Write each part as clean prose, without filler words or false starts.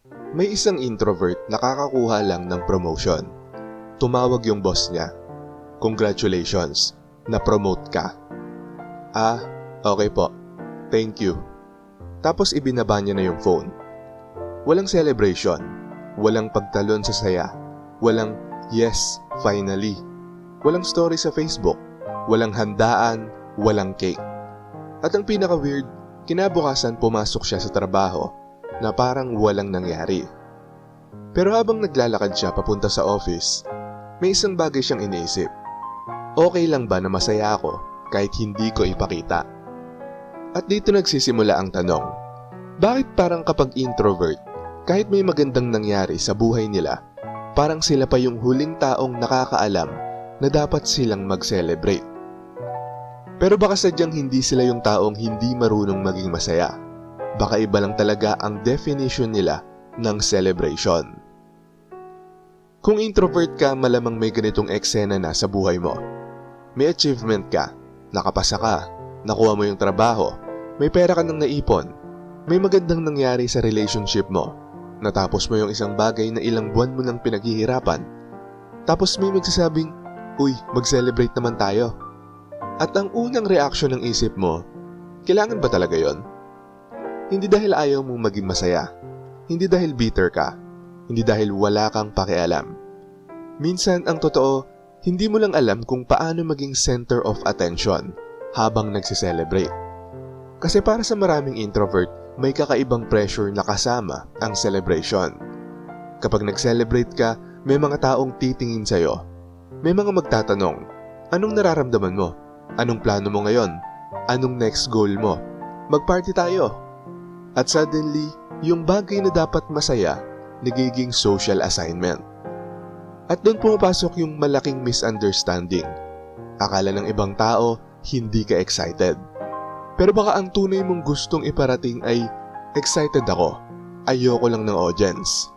May isang introvert na kakakuha lang ng promotion. Tumawag yung boss niya. Congratulations, na-promote ka. Ah, okay po. Thank you. Tapos ibinaba niya na yung phone. Walang celebration, walang pagtalon sa saya, walang yes, finally. Walang story sa Facebook, walang handaan, walang cake. At ang pinaka-weird, kinabukasan pumasok siya sa trabaho na parang walang nangyari. Pero habang naglalakad siya papunta sa office, may isang bagay siyang iniisip. Okay lang ba na masaya ako kahit hindi ko ipakita? At dito nagsisimula ang tanong, bakit parang kapag introvert, kahit may magandang nangyari sa buhay nila, parang sila pa yung huling taong nakakaalam na dapat silang mag-celebrate? Pero baka sadyang hindi sila yung taong hindi marunong maging masaya. Baka iba lang talaga ang definition nila ng celebration. Kung introvert ka, malamang may ganitong eksena na sa buhay mo. May achievement ka, nakapasa ka, nakuha mo yung trabaho, may pera ka nang naipon, may magandang nangyari sa relationship mo, natapos mo yung isang bagay na ilang buwan mo nang pinaghihirapan, tapos may magsasabing, uy, mag-celebrate naman tayo. At ang unang reaksyon ng isip mo, kailangan ba talaga yon? Hindi dahil ayaw mong maging masaya, hindi dahil bitter ka, hindi dahil wala kang pakialam. Minsan ang totoo, hindi mo lang alam kung paano maging center of attention habang nagsiselebrate. Kasi para sa maraming introvert, may kakaibang pressure na kasama ang celebration. Kapag nag-celebrate ka, may mga taong titingin sa'yo. May mga magtatanong, anong nararamdaman mo? Anong plano mo ngayon? Anong next goal mo? Mag-party tayo. At suddenly, yung bagay na dapat masaya, nagiging social assignment. At doon pumapasok yung malaking misunderstanding. Akala ng ibang tao, hindi ka excited. Pero baka ang tunay mong gustong iparating ay, excited ako, ayoko lang ng audience.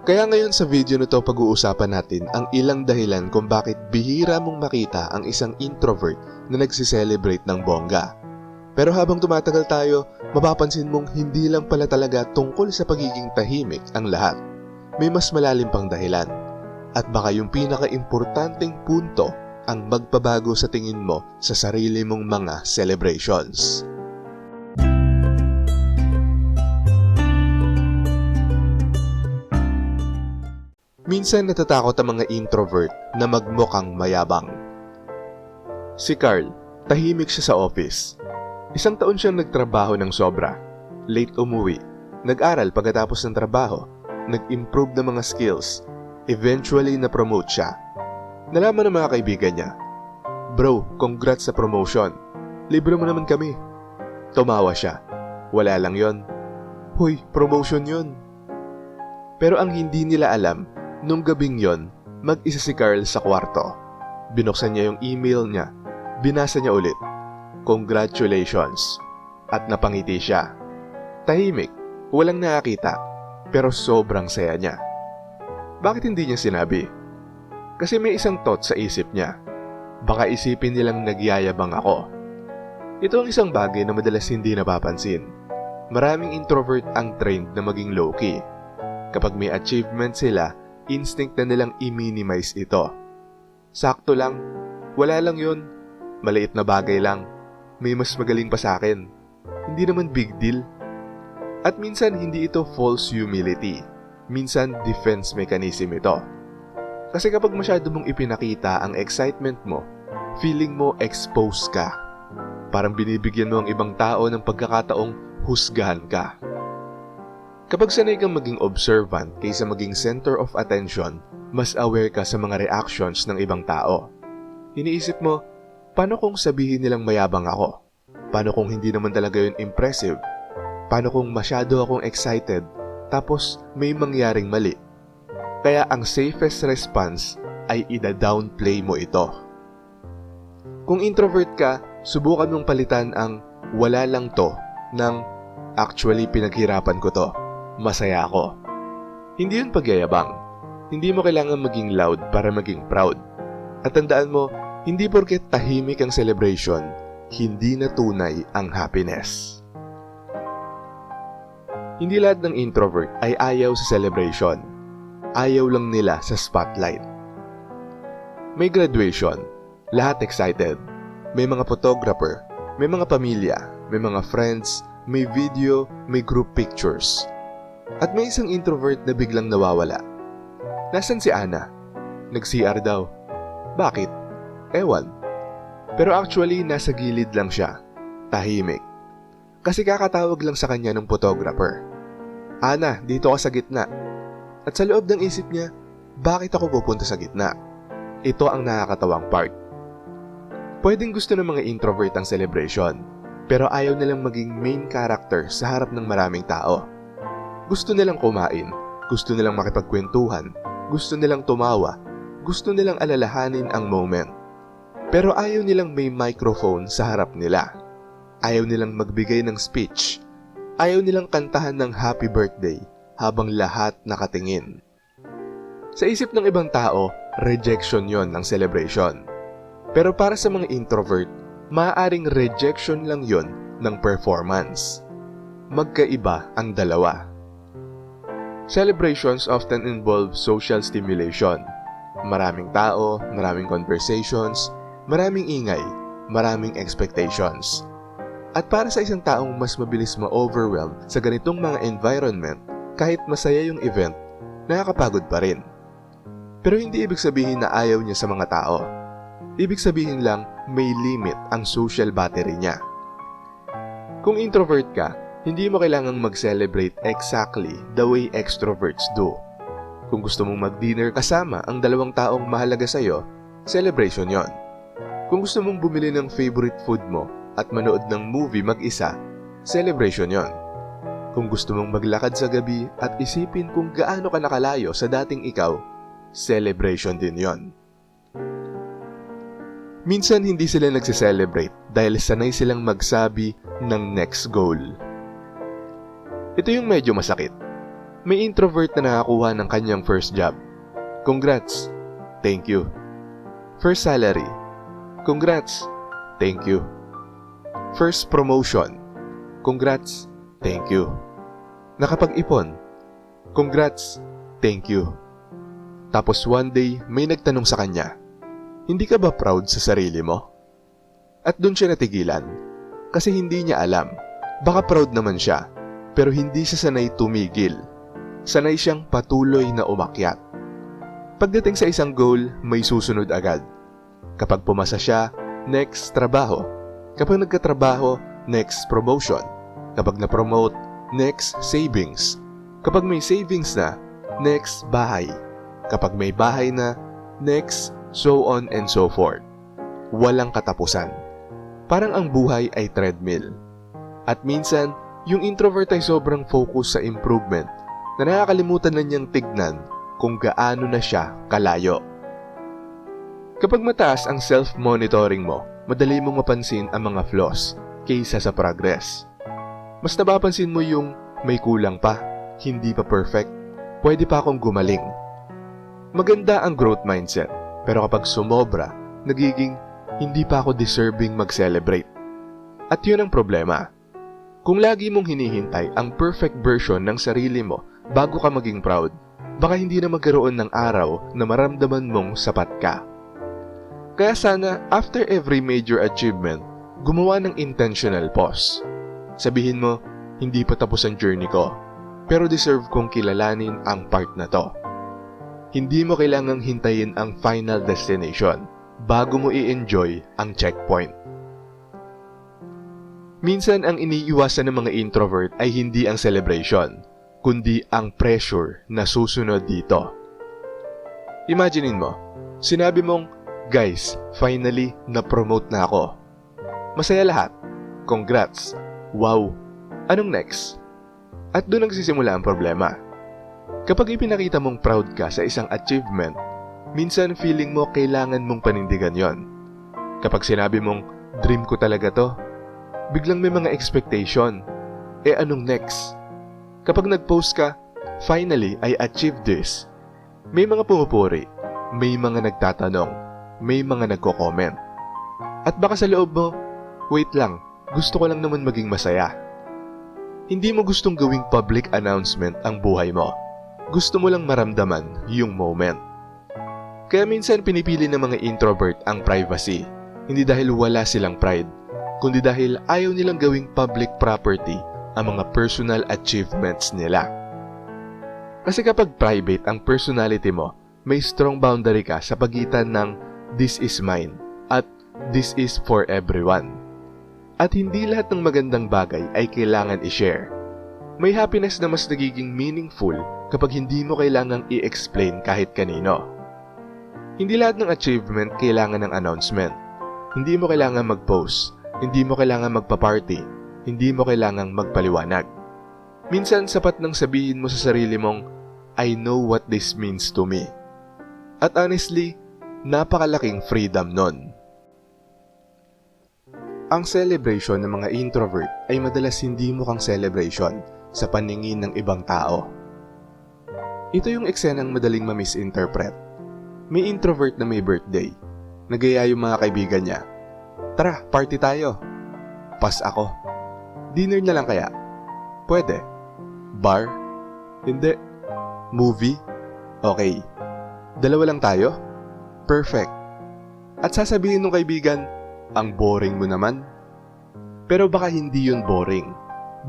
Kaya ngayon sa video na to pag-uusapan natin ang ilang dahilan kung bakit bihira mong makita ang isang introvert na nagsiselebrate ng bongga. Pero habang tumatagal tayo, mapapansin mong hindi lang pala talaga tungkol sa pagiging tahimik ang lahat. May mas malalim pang dahilan. At baka yung pinaka-importanting punto ang magpabago sa tingin mo sa sarili mong mga celebrations. Minsan natatakot ang mga introvert na magmukhang mayabang. Si Carl, tahimik siya sa office. 1 taon siyang nagtrabaho ng sobra. Late umuwi, nag-aral pagkatapos ng trabaho, nag-improve ng mga skills, eventually na-promote siya. Nalaman ng mga kaibigan niya, "Bro, congrats sa promotion. Libre mo naman kami." Tumawa siya. Wala lang yon. Hoy, promotion yon. Pero ang hindi nila alam, nung gabing yon, mag-isa si Carl sa kwarto. Binuksan niya yung email niya. Binasa niya ulit. Congratulations. At napangiti siya. Tahimik, walang nakakita, pero sobrang saya niya. Bakit hindi niya sinabi? Kasi may isang thought sa isip niya. Baka isipin nilang nagyayabang ako. Ito ang isang bagay na madalas hindi napapansin. Maraming introvert ang trained na maging low-key. Kapag may achievement sila, instinct na nilang i-minimize ito. Sakto lang, wala lang yun, maliit na bagay lang, may mas magaling pa sa akin. Hindi naman big deal. At minsan hindi ito false humility. Minsan defense mechanism ito. Kasi kapag masyado mong ipinakita ang excitement mo, feeling mo exposed ka. Parang binibigyan mo ang ibang tao ng pagkakataong husgahan ka. Kapag sanay kang maging observant kaysa maging center of attention, mas aware ka sa mga reactions ng ibang tao. Iniisip mo, paano kung sabihin nilang mayabang ako? Paano kung hindi naman talaga yun impressive? Paano kung masyado akong excited tapos may mangyaring mali? Kaya ang safest response ay ida-downplay mo ito. Kung introvert ka, subukan mong palitan ang wala lang to ng actually pinaghirapan ko to. Masaya ako. Hindi yun pagyayabang. Hindi mo kailangan maging loud para maging proud. At tandaan mo, hindi porket tahimik ang celebration, hindi na tunay ang happiness. Hindi lahat ng introvert ay ayaw sa celebration. Ayaw lang nila sa spotlight. May graduation, lahat excited. May mga photographer, may mga pamilya, may mga friends, may video, may group pictures. At may isang introvert na biglang nawawala. Nasaan si Ana? Nag-CR daw. Bakit? Ewan. Pero actually, nasa gilid lang siya. Tahimik. Kasi kakatawag lang sa kanya ng photographer. Ana, dito ka sa gitna. At sa loob ng isip niya, bakit ako pupunta sa gitna? Ito ang nakakatawang part. Pwedeng gusto ng mga introvert ang celebration, pero ayaw nilang maging main character sa harap ng maraming tao. Gusto nilang kumain, gusto nilang makipagkwentuhan, gusto nilang tumawa, gusto nilang alalahanin ang moment. Pero ayaw nilang may microphone sa harap nila. Ayaw nilang magbigay ng speech. Ayaw nilang kantahan ng happy birthday habang lahat nakatingin. Sa isip ng ibang tao, rejection yon ng celebration. Pero para sa mga introvert, maaaring rejection lang yon ng performance. Magkaiba ang dalawa. Celebrations often involve social stimulation. Maraming tao, maraming conversations, maraming ingay, maraming expectations. At para sa isang taong mas mabilis ma-overwhelm sa ganitong mga environment, kahit masaya yung event, nakakapagod pa rin. Pero hindi ibig sabihin na ayaw niya sa mga tao. Ibig sabihin lang may limit ang social battery niya. Kung introvert ka, hindi mo kailangang mag-celebrate exactly the way extroverts do. Kung gusto mong mag-dinner kasama ang dalawang taong mahalaga sa'yo, celebration yon. Kung gusto mong bumili ng favorite food mo at manood ng movie mag-isa, celebration yon. Kung gusto mong maglakad sa gabi at isipin kung gaano ka nakalayo sa dating ikaw, celebration din yon. Minsan hindi sila nagse-celebrate dahil sanay silang magsabi ng next goal. Ito yung medyo masakit. May introvert na nakakuha ng kanyang first job. Congrats! Thank you. First salary. Congrats! Thank you. First promotion. Congrats! Thank you. Nakapag-ipon. Congrats! Thank you. Tapos one day, may nagtanong sa kanya, hindi ka ba proud sa sarili mo? At doon siya natigilan. Kasi hindi niya alam. Baka proud naman siya, pero hindi siya sanay tumigil. Sanay siyang patuloy na umakyat. Pagdating sa isang goal, may susunod agad. Kapag pumasa siya, next trabaho. Kapag nagkatrabaho, next promotion. Kapag na-promote, next savings. Kapag may savings na, next bahay. Kapag may bahay na, next so on and so forth. Walang katapusan. Parang ang buhay ay treadmill. At minsan, yung introvert ay sobrang focus sa improvement na nakakalimutan na niyang tignan kung gaano na siya kalayo. Kapag mataas ang self-monitoring mo, madali mong mapansin ang mga flaws kaysa sa progress. Mas napapansin mo yung may kulang pa, hindi pa perfect, pwede pa akong gumaling. Maganda ang growth mindset, pero kapag sumobra, nagiging hindi pa ako deserving mag-celebrate. At yun ang problema. Kung lagi mong hinihintay ang perfect version ng sarili mo bago ka maging proud, baka hindi na magkaroon ng araw na maramdaman mong sapat ka. Kaya sana, after every major achievement, gumawa ng intentional pause. Sabihin mo, hindi pa tapos ang journey ko, pero deserve kong kilalanin ang part na to. Hindi mo kailangang hintayin ang final destination bago mo i-enjoy ang checkpoint. Minsan ang iniiwasan ng mga introvert ay hindi ang celebration, kundi ang pressure na susunod dito. Imaginein mo, sinabi mong, guys, finally, na-promote na ako. Masaya lahat. Congrats. Wow. Anong next? At doon nagsisimula ang problema. Kapag ipinakita mong proud ka sa isang achievement, minsan feeling mo kailangan mong panindigan yon. Kapag sinabi mong, dream ko talaga to, biglang may mga expectation. Anong next? Kapag nag-post ka, finally, I achieved this. May mga pumupuri, may mga nagtatanong, may mga nagko-comment. At baka sa loob mo, wait lang, gusto ko lang naman maging masaya. Hindi mo gustong gawing public announcement ang buhay mo. Gusto mo lang maramdaman yung moment. Kaya minsan pinipili ng mga introvert ang privacy. Hindi dahil wala silang pride, kundi dahil ayaw nilang gawing public property ang mga personal achievements nila. Kasi kapag private ang personality mo, may strong boundary ka sa pagitan ng this is mine at this is for everyone. At hindi lahat ng magandang bagay ay kailangan i-share. May happiness na mas nagiging meaningful kapag hindi mo kailangang i-explain kahit kanino. Hindi lahat ng achievement kailangan ng announcement. Hindi mo kailangan mag-post, hindi mo kailangan magpa-party, hindi mo kailangang magpaliwanag. Minsan sapat nang sabihin mo sa sarili mong, I know what this means to me. At honestly, napakalaking freedom nun. Ang celebration ng mga introvert ay madalas hindi mukhang celebration sa paningin ng ibang tao. Ito yung eksenang madaling ma-misinterpret. May introvert na may birthday. Nagaya yung mga kaibigan niya. Tara, party tayo. Pas ako. Dinner na lang kaya? Pwede. Bar? Hindi. Movie? Okay. Dalawa lang tayo? Perfect. At sasabihin ng kaibigan, ang boring mo naman. Pero baka hindi yun boring.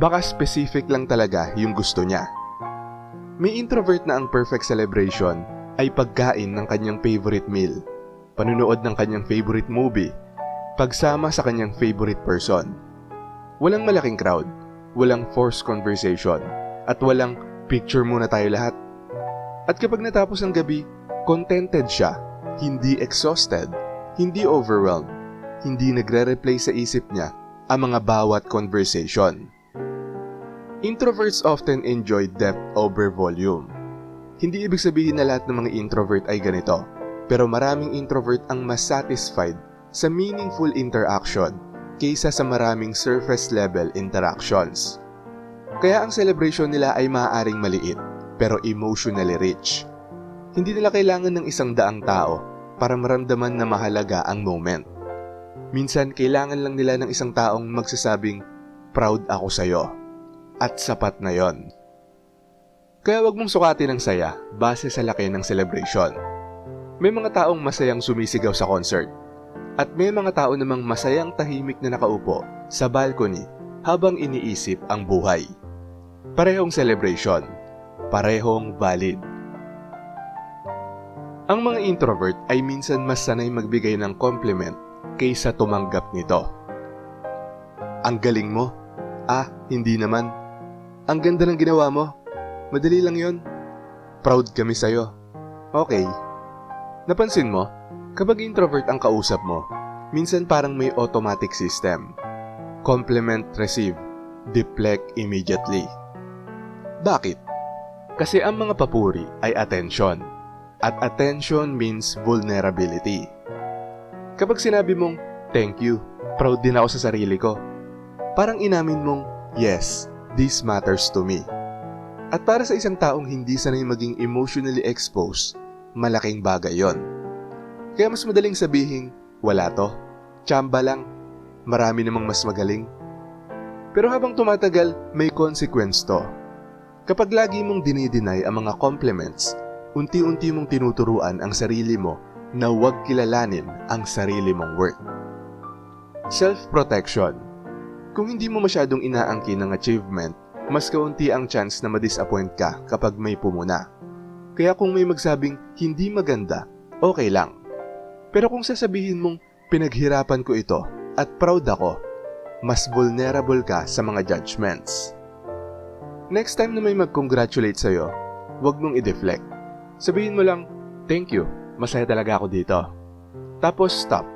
Baka specific lang talaga yung gusto niya. May introvert na ang perfect celebration ay pagkain ng kanyang favorite meal, panunood ng kanyang favorite movie, pagsama sa kanyang favorite person. Walang malaking crowd, walang forced conversation, at walang picture muna tayo lahat. At kapag natapos ang gabi, contented siya, hindi exhausted, hindi overwhelmed, hindi nagre-replay sa isip niya ang mga bawat conversation. Introverts often enjoy depth over volume. Hindi ibig sabihin na lahat ng mga introvert ay ganito, pero maraming introvert ang mas satisfied sa meaningful interaction kaysa sa maraming surface level interactions. Kaya ang celebration nila ay maaaring maliit, pero emotionally rich. Hindi nila kailangan ng 100 tao para maramdaman na mahalaga ang moment. Minsan, kailangan lang nila ng isang taong magsasabing, proud ako sa'yo. At sapat na yon. Kaya wag mong sukatin ang saya base sa laki ng celebration. May mga taong masayang sumisigaw sa concert. At may mga tao namang masayang tahimik na nakaupo sa balcony habang iniisip ang buhay. Parehong celebration. Parehong valid. Ang mga introvert ay minsan mas sanay magbigay ng compliment kaysa tumanggap nito. Ang galing mo? Ah, hindi naman. Ang ganda ng ginawa mo. Madali lang yon. Proud kami sa'yo. Okay. Napansin mo, kapag introvert ang kausap mo, minsan parang may automatic system. Compliment receive, deflect immediately. Bakit? Kasi ang mga papuri ay attention. At attention means vulnerability. Kapag sinabi mong, thank you, proud din ako sa sarili ko. Parang inamin mong, yes, this matters to me. At para sa isang taong hindi sanay maging emotionally exposed, malaking bagay yon. Kaya mas madaling sabihin, wala to, tsamba lang, marami namang mas magaling. Pero habang tumatagal, may consequence to. Kapag lagi mong dinideny ang mga compliments, unti-unti mong tinuturuan ang sarili mo na huwag kilalanin ang sarili mong worth. Self-protection. Kung hindi mo masyadong inaangkin ng achievement, mas kaunti ang chance na ma-disappoint ka kapag may pumuna. Kaya kung may magsabing hindi maganda, okay lang. Pero kung sasabihin mong pinaghirapan ko ito at proud ako, mas vulnerable ka sa mga judgments. Next time na may mag-congratulate sa'yo, huwag mong i-deflect. Sabihin mo lang, thank you, masaya talaga ako dito. Tapos stop.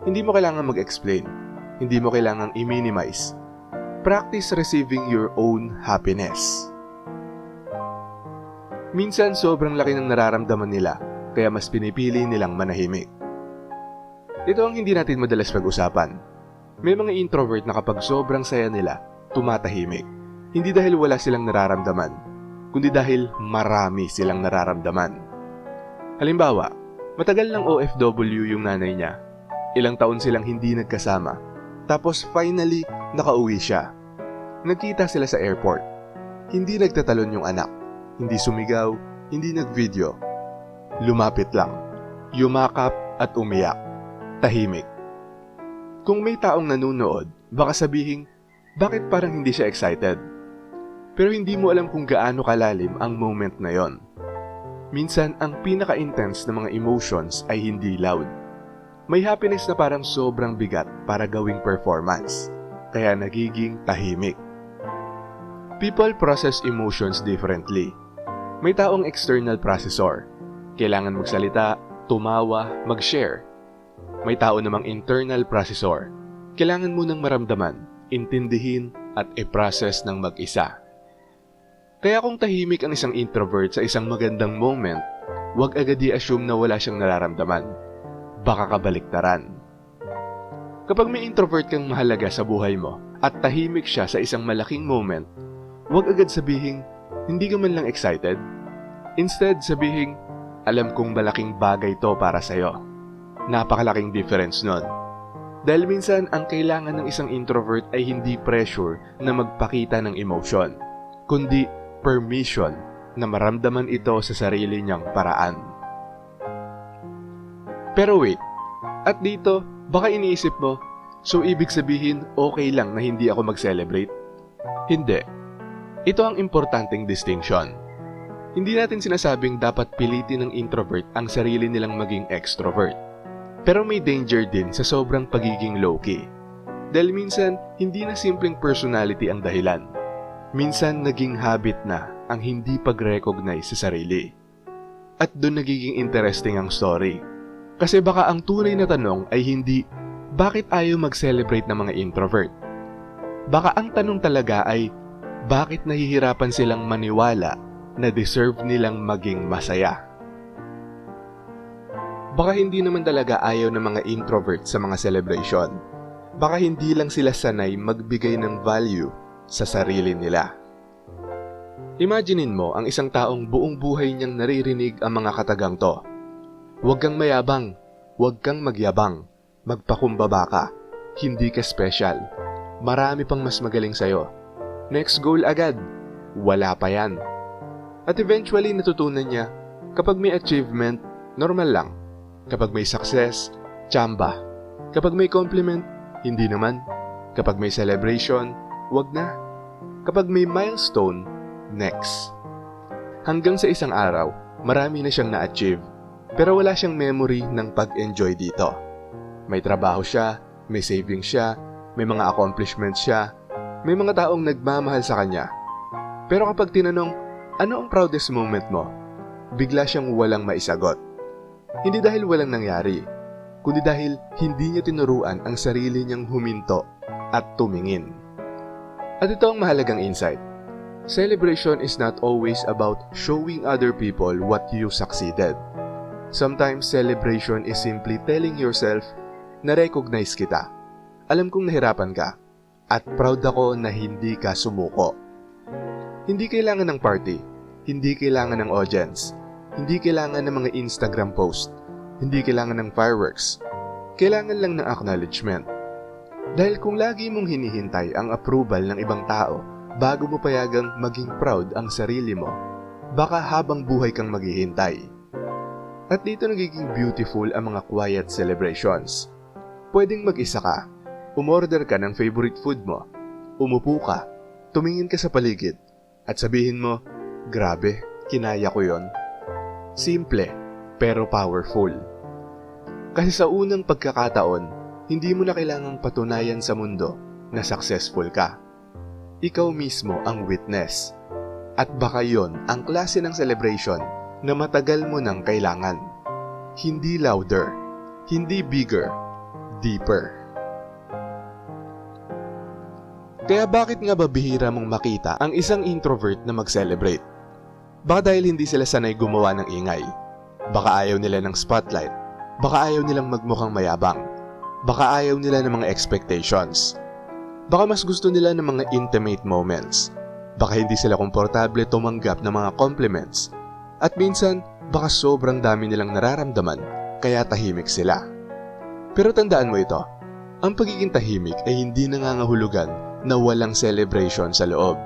Hindi mo kailangan mag-explain. Hindi mo kailangan i-minimize. Practice receiving your own happiness. Minsan sobrang laki ng nararamdaman nila, kaya mas pinipili nilang manahimik. Ito ang hindi natin madalas pag-usapan. May mga introvert na kapag sobrang saya nila, tumatahimik. Hindi dahil wala silang nararamdaman, kundi dahil marami silang nararamdaman. Halimbawa, matagal ng OFW yung nanay niya. Ilang taon silang hindi nagkasama. Tapos finally, nakauwi siya. Nagkita sila sa airport. Hindi nagtatalon yung anak. Hindi sumigaw, hindi nag-video. Lumapit lang. Yumakap at umiyak. Tahimik. Kung may taong nanunood, baka sabihin, bakit parang hindi siya excited? Pero hindi mo alam kung gaano kalalim ang moment na yon. Minsan, ang pinaka-intense na mga emotions ay hindi loud. May happiness na parang sobrang bigat para gawing performance, kaya nagiging tahimik. People process emotions differently. May taong external processor. Kailangan magsalita, tumawa, mag-share. May tao namang internal processor. Kailangan mo nang maramdaman, intindihin, at i-process ng mag-isa. Kaya kung tahimik ang isang introvert sa isang magandang moment, huwag agad i-assume na wala siyang nararamdaman. Baka kabaliktaran. Kapag may introvert kang mahalaga sa buhay mo at tahimik siya sa isang malaking moment, huwag agad sabihin, hindi ka man lang excited. Instead, sabihin, alam kong malaking bagay to para sa'yo. Napakalaking difference nun. Dahil minsan, ang kailangan ng isang introvert ay hindi pressure na magpakita ng emotion, kundi permission na maramdaman ito sa sarili niyang paraan. Pero wait, at dito, baka iniisip mo, so ibig sabihin okay lang na hindi ako mag-celebrate? Hindi. Ito ang importanteng distinction. Hindi natin sinasabing dapat pilitin ng introvert ang sarili nilang maging extrovert. Pero may danger din sa sobrang pagiging low-key. Dahil minsan, hindi na simpleng personality ang dahilan. Minsan, naging habit na ang hindi pag-recognize sa sarili. At doon nagiging interesting ang story. Kasi baka ang tunay na tanong ay hindi, bakit ayaw mag-celebrate ng mga introvert? Baka ang tanong talaga ay, bakit nahihirapan silang maniwala na deserve nilang maging masaya? Baka hindi naman talaga ayaw ng mga introvert sa mga celebration. Baka hindi lang sila sanay magbigay ng value sa sarili nila. Imaginein mo ang isang taong buong buhay niyang naririnig ang mga katagang to. Huwag kang mayabang, huwag kang magyabang, magpakumbaba ka, hindi ka special, marami pang mas magaling sa'yo. Next goal agad, wala pa yan. At eventually natutunan niya, kapag may achievement, normal lang. Kapag may success, tsamba. Kapag may compliment, hindi naman. Kapag may celebration, wag na. Kapag may milestone, next. Hanggang sa isang araw, marami na siyang na-achieve. Pero wala siyang memory ng pag-enjoy dito. May trabaho siya, may savings siya, may mga accomplishments siya, may mga taong nagmamahal sa kanya. Pero kapag tinanong, ano ang proudest moment mo? Bigla siyang walang maisagot. Hindi dahil walang nangyari, kundi dahil hindi niya tinuruan ang sarili niyang huminto at tumingin. At ito ang mahalagang insight. Celebration is not always about showing other people what you succeeded. Sometimes celebration is simply telling yourself na recognize kita. Alam kong nahirapan ka at proud ako na hindi ka sumuko. Hindi kailangan ng party, hindi kailangan ng audience, hindi kailangan ng mga Instagram post, hindi kailangan ng fireworks. Kailangan lang ng acknowledgement. Dahil kung lagi mong hinihintay ang approval ng ibang tao bago mo payagang maging proud ang sarili mo, baka habang buhay kang maghihintay. At dito nagiging beautiful ang mga quiet celebrations. Pwedeng mag-isa ka, umorder ka ng favorite food mo, umupo ka, tumingin ka sa paligid, at sabihin mo, grabe, kinaya ko yon. Simple, pero powerful. Kasi sa unang pagkakataon, hindi mo na kailangang patunayan sa mundo na successful ka. Ikaw mismo ang witness. At baka yon ang klase ng celebration na matagal mo nang kailangan. Hindi louder, hindi bigger, deeper. Kaya bakit nga ba bihira mong makita ang isang introvert na mag-celebrate? Baka dahil hindi sila sanay gumawa ng ingay. Baka ayaw nila ng spotlight. Baka ayaw nilang magmukhang mayabang. Baka ayaw nila ng mga expectations. Baka mas gusto nila ng mga intimate moments. Baka hindi sila komportable tumanggap ng mga compliments. At minsan, baka sobrang dami nilang nararamdaman, kaya tahimik sila. Pero tandaan mo ito, ang pagiging tahimik ay hindi nangangahulugan na walang celebration sa loob.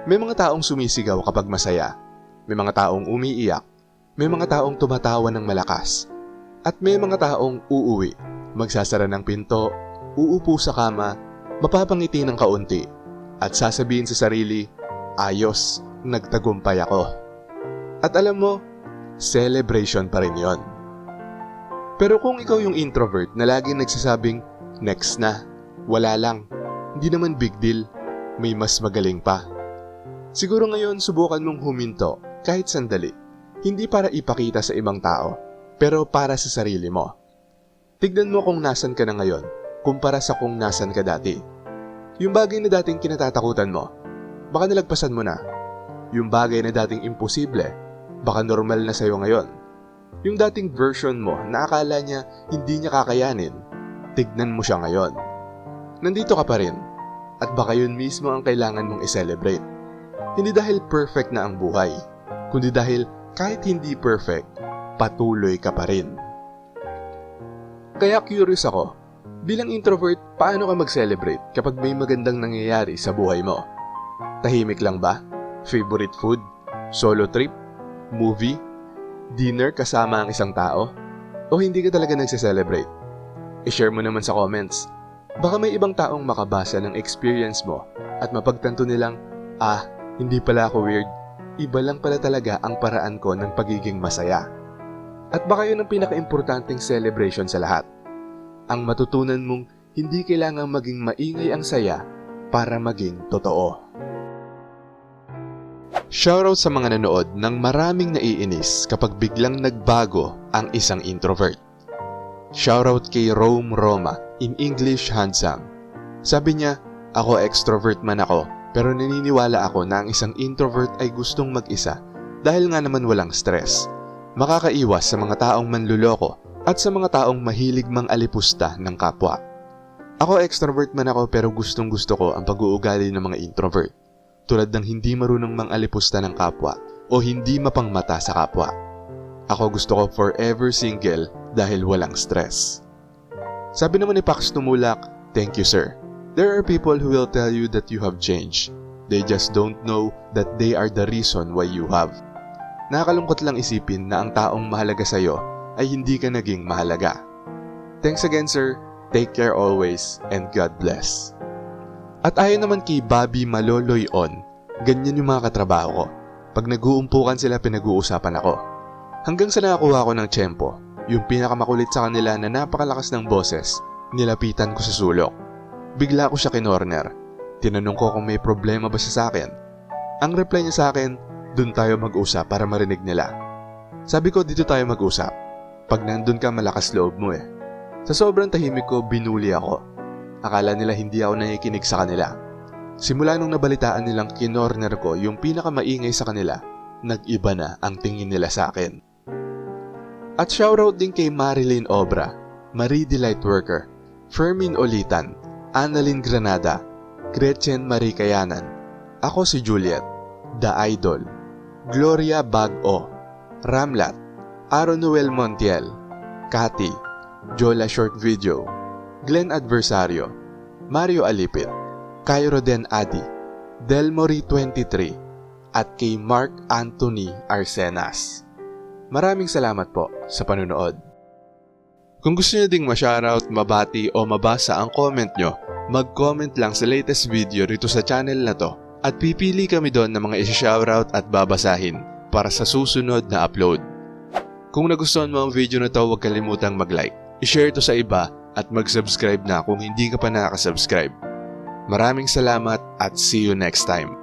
May mga taong sumisigaw kapag masaya, may mga taong umiiyak, may mga taong tumatawa ng malakas, at may mga taong uuwi, magsasara ng pinto, uupo sa kama, mapapangiti ng kaunti, at sasabihin sa sarili, ayos, nagtagumpay ako. At alam mo, celebration pa rin yon. Pero kung ikaw yung introvert na laging nagsasabing, next na, wala lang, hindi naman big deal, may mas magaling pa. Siguro ngayon subukan mong huminto kahit sandali, hindi para ipakita sa ibang tao, pero para sa sarili mo. Tignan mo kung nasan ka na ngayon, kumpara sa kung nasan ka dati. Yung bagay na dating kinatatakutan mo, baka nalagpasan mo na. Yung bagay na dating imposible, baka normal na sa'yo ngayon. Yung dating version mo na akala niya hindi niya kakayanin, tignan mo siya ngayon. Nandito ka pa rin, at baka yun mismo ang kailangan mong i-celebrate. Hindi dahil perfect na ang buhay, kundi dahil kahit hindi perfect, patuloy ka pa rin. Kaya curious ako, bilang introvert, paano ka mag-celebrate kapag may magandang nangyayari sa buhay mo? Tahimik lang ba? Favorite food? Solo trip? Movie? Dinner kasama ang isang tao? O hindi ka talaga nagse-celebrate? I-share mo naman sa comments. Baka may ibang taong makabasa ng experience mo at mapagtanto nilang, hindi pala ako weird. Iba lang pala talaga ang paraan ko ng pagiging masaya. At baka yun ang pinaka-importanting celebration sa lahat. Ang matutunan mong hindi kailangang maging maingay ang saya para maging totoo. Shoutout sa mga nanood ng maraming naiinis kapag biglang nagbago ang isang introvert. Shoutout kay Rome Roma, in English handsome. Sabi niya, ako extrovert man ako, pero naniniwala ako na ang isang introvert ay gustong mag-isa dahil nga naman walang stress. Makakaiwas sa mga taong manluloko at sa mga taong mahilig mang-alipusta ng kapwa. Ako extrovert man ako pero gustong gusto ko ang pag-uugali ng mga introvert. Tulad ng hindi marunong mang-alipusta ng kapwa o hindi mapangmata sa kapwa. Ako gusto ko forever single dahil walang stress. Sabi naman ni Pax Tumulak, thank you sir. There are people who will tell you that you have changed. They just don't know that they are the reason why you have. Nakakalungkot lang isipin na ang taong mahalaga sa'yo ay hindi ka naging mahalaga. Thanks again sir, take care always, and God bless. At ayon naman kay Bobby Maloloy On, ganyan yung mga katrabaho ko. Pag nag-uumpukan sila, pinag-uusapan ako. Hanggang sa nakakuha ko ng tiyempo, yung pinakamakulit sa kanila na napakalakas ng boses, nilapitan ko sa sulok. Bigla ko siya kinorner. Tinanong ko kung may problema ba siya sa akin. Ang reply niya sa akin, dun tayo mag-usap para marinig nila. Sabi ko, dito tayo mag-usap. Pag nandun ka, malakas loob mo eh. Sa sobrang tahimik ko, binuli ako. Akala nila hindi ako nakikinig sa kanila. Simula nung nabalitaan nilang kinorner ko yung pinakamaingay sa kanila, nag-iba na ang tingin nila sa akin. At shoutout din kay Marilyn Obra, Marie Delight Worker, Fermin Olitan, Annalyn Granada, Gretchen Marie Kayanan, ako si Juliet, The Idol, Gloria Bag-O, Ramlat, Aaron Noel Montiel, Cathy, Jola Short Video, Glenn Adversario, Mario Alipit, Cairo Den Adi, Delmori 23, at kay Mark Anthony Arsenas. Maraming salamat po sa panunood. Kung gusto niyo ding ma-shoutout, mabati o mabasa ang comment nyo, mag-comment lang sa latest video rito sa channel na to at pipili kami doon ng mga isi-shoutout at babasahin para sa susunod na upload. Kung nagustuhan mo ang video na to, huwag kalimutang mag-like, i-share to sa iba at mag-subscribe na kung hindi ka pa nakaka-subscribe. Maraming salamat at see you next time.